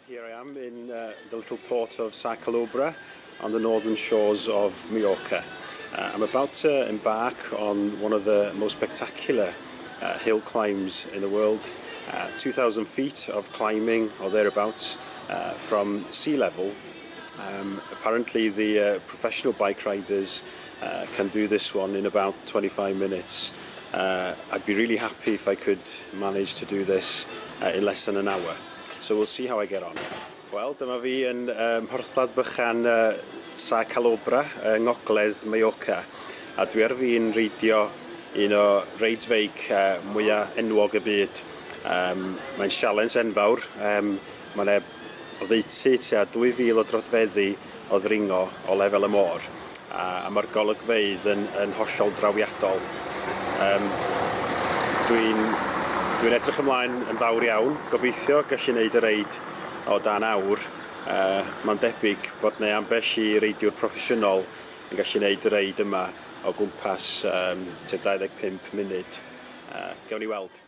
here I am in the little port of Sa Calobra on the northern shores of Mallorca. I'm about to embark on one of the most spectacular hill climbs in the world. 2,000 feet of climbing or thereabouts from sea level. Apparently the professional bike riders can do this one in about 25 minutes. I'd be really happy if I could manage to do this in less than an hour. So we'll see how I get on. Wel, dyma fi yn mhorthladd bychan Sa Calobra, ngogledd Mallorca. A dwi ar fin reidio un o reidfeic mwyaf enwog y byd. Mae'n sialens enfawr. Mae'n oddeutu tua 2,000 o drodfeddi o ddringo o lefel y môr. A mae'r golygfeydd yn hollol drawiadol. Dwi'n edrych ymlaen yn fawr iawn, gobeithio gallu wneud y reid o dan awr. Mae'n debyg bod neu ambell i reidiwr proffesiynol yn gallu wneud y reid yma o gwmpas 25 munud. Gawn ni weld.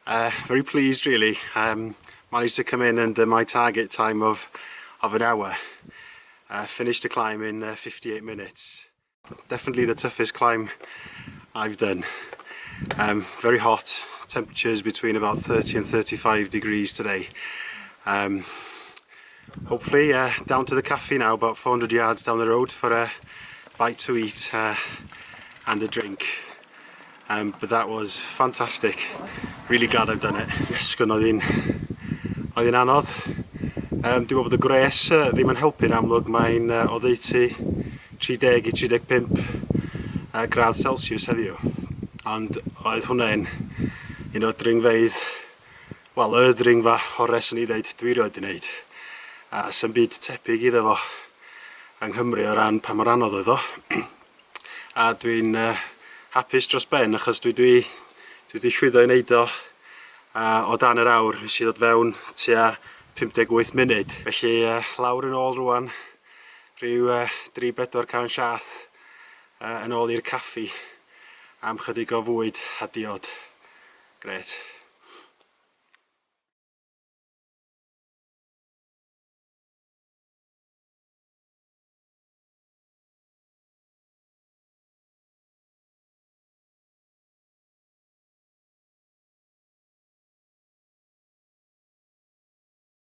Very pleased really. Managed to come in under my target time of an hour. Finished the climb in 58 minutes. Definitely the toughest climb I've done. Very hot, temperatures between about 30 and 35 degrees today. Hopefully down to the cafe now, about 400 yards down the road, for a bite to eat and a drink. But that was fantastic. Really glad I've done it. Yes, oedd hi'n anodd. Dwi'n meddwl bod y gres ddim yn helpu'n amlwg. Mae'n oddeutu 30 i 35 gradd Celsius heddiw. Ond oedd hwnna'n un o dringfeidd, wel, y dringfa hores yn ei ddeud dwi rioed i wneud. Sy'n byd tebyg iddo fo yng Nghymru o ran pa mor anodd oedd o. A dwi'n hapus dros ben achos dwi llwyddo i wneud o dan yr awr. Nes i ddod fewn tua 58 munud. Felly lawr yn ôl rwan, rhyw 3-4 can llath yn ôl i'r caffi am chydig o fwyd a diod. Gret.